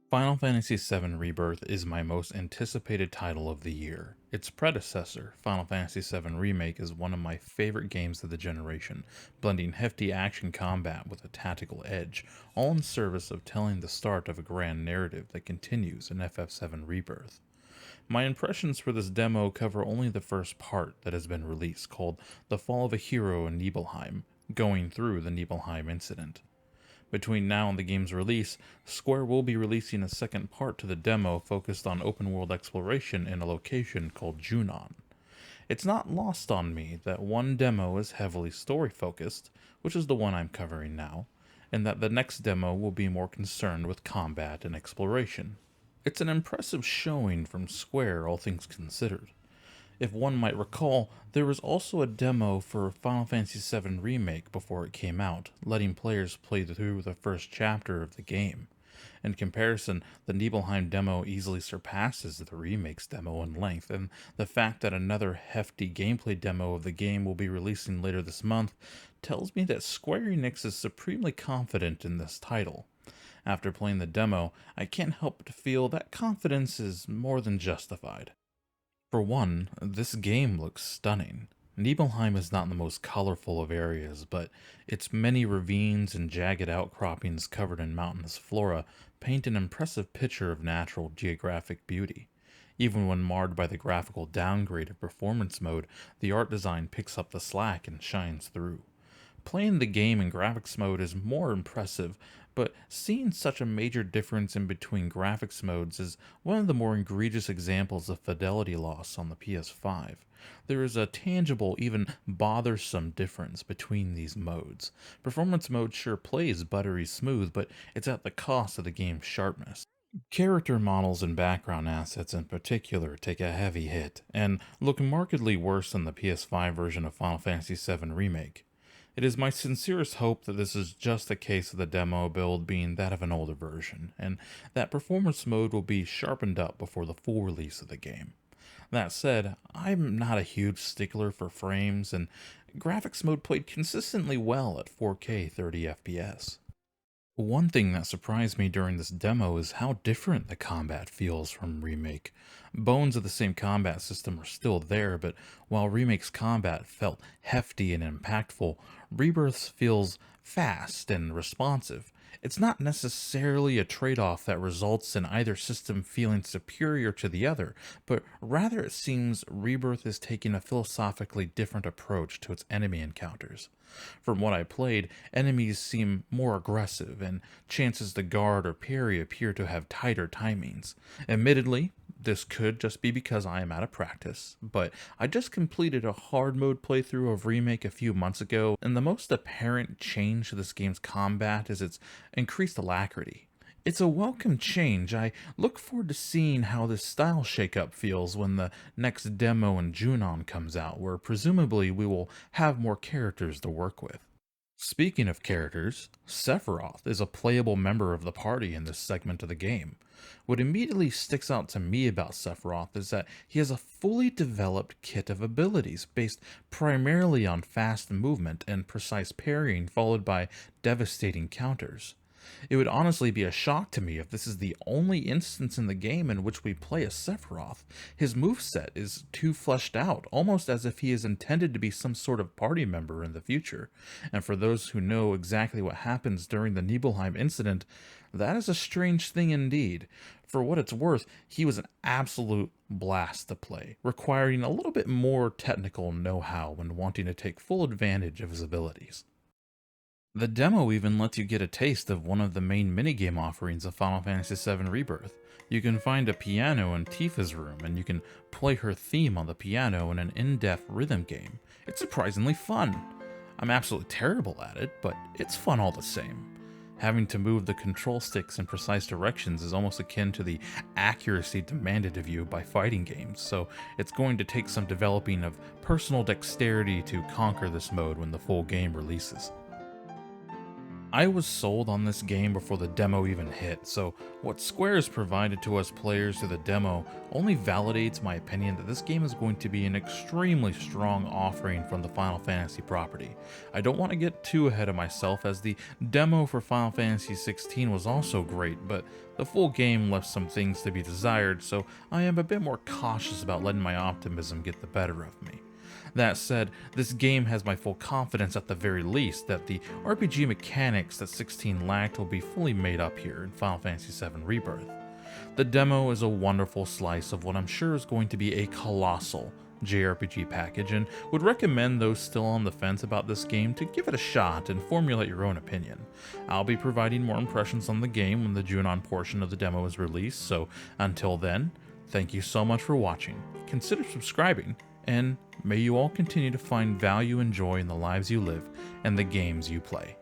Final Fantasy VII Rebirth is my most anticipated title of the year. Its predecessor, Final Fantasy VII Remake, is one of my favorite games of the generation, blending hefty action combat with a tactical edge, all in service of telling the start of a grand narrative that continues in FF7 Rebirth. My impressions for this demo cover only the first part that has been released, called The Fall of a Hero in Nibelheim, going through the Nibelheim incident. Between now and the game's release, Square will be releasing a second part to the demo focused on open world exploration in a location called Junon. It's not lost on me that one demo is heavily story focused, which is the one I'm covering now, and that the next demo will be more concerned with combat and exploration. It's an impressive showing from Square, all things considered. If one might recall, there was also a demo for Final Fantasy VII Remake before it came out, letting players play through the first chapter of the game. In comparison, the Nibelheim demo easily surpasses the remake's demo in length, and the fact that another hefty gameplay demo of the game will be releasing later this month tells me that Square Enix is supremely confident in this title. After playing the demo, I can't help but feel that confidence is more than justified. For one, this game looks stunning. Nibelheim is not the most colorful of areas, but its many ravines and jagged outcroppings covered in mountainous flora paint an impressive picture of natural geographic beauty. Even when marred by the graphical downgrade of performance mode, the art design picks up the slack and shines through. Playing the game in graphics mode is more impressive, but seeing such a major difference in between graphics modes is one of the more egregious examples of fidelity loss on the PS5. There is a tangible, even bothersome difference between these modes. Performance mode sure plays buttery smooth, but it's at the cost of the game's sharpness. Character models and background assets in particular take a heavy hit, and look markedly worse than the PS5 version of Final Fantasy VII Remake. It is my sincerest hope that this is just a case of the demo build being that of an older version, and that performance mode will be sharpened up before the full release of the game. That said, I'm not a huge stickler for frames, and graphics mode played consistently well at 4K 30 FPS. One thing that surprised me during this demo is how different the combat feels from Remake. Bones of the same combat system are still there, but while Remake's combat felt hefty and impactful, Rebirth's feels fast and responsive. It's not necessarily a trade-off that results in either system feeling superior to the other, but rather it seems Rebirth is taking a philosophically different approach to its enemy encounters. From what I played, enemies seem more aggressive, and chances to guard or parry appear to have tighter timings. Admittedly, this could just be because I am out of practice, but I just completed a hard mode playthrough of Remake a few months ago, and the most apparent change to this game's combat is its increased alacrity. It's a welcome change. I look forward to seeing how this style shakeup feels when the next demo in Junon comes out, where presumably we will have more characters to work with. Speaking of characters, Sephiroth is a playable member of the party in this segment of the game. What immediately sticks out to me about Sephiroth is that he has a fully developed kit of abilities based primarily on fast movement and precise parrying followed by devastating counters. It would honestly be a shock to me if this is the only instance in the game in which we play as Sephiroth. His moveset is too fleshed out, almost as if he is intended to be some sort of party member in the future. And for those who know exactly what happens during the Nibelheim incident, that is a strange thing indeed. For what it's worth, he was an absolute blast to play, requiring a little bit more technical know-how when wanting to take full advantage of his abilities. The demo even lets you get a taste of one of the main minigame offerings of Final Fantasy VII Rebirth. You can find a piano in Tifa's room, and you can play her theme on the piano in an in-depth rhythm game. It's surprisingly fun. I'm absolutely terrible at it, but it's fun all the same. Having to move the control sticks in precise directions is almost akin to the accuracy demanded of you by fighting games, so it's going to take some developing of personal dexterity to conquer this mode when the full game releases. I was sold on this game before the demo even hit, so what Square has provided to us players through the demo only validates my opinion that this game is going to be an extremely strong offering from the Final Fantasy property. I don't want to get too ahead of myself, as the demo for Final Fantasy XVI was also great, but the full game left some things to be desired, so I am a bit more cautious about letting my optimism get the better of me. That said, this game has my full confidence at the very least that the RPG mechanics that 16 lacked will be fully made up here in Final Fantasy VII Rebirth. The demo is a wonderful slice of what I'm sure is going to be a colossal JRPG package, and would recommend those still on the fence about this game to give it a shot and formulate your own opinion. I'll be providing more impressions on the game when the Junon portion of the demo is released, so until then, thank you so much for watching, consider subscribing, and may you all continue to find value and joy in the lives you live and the games you play.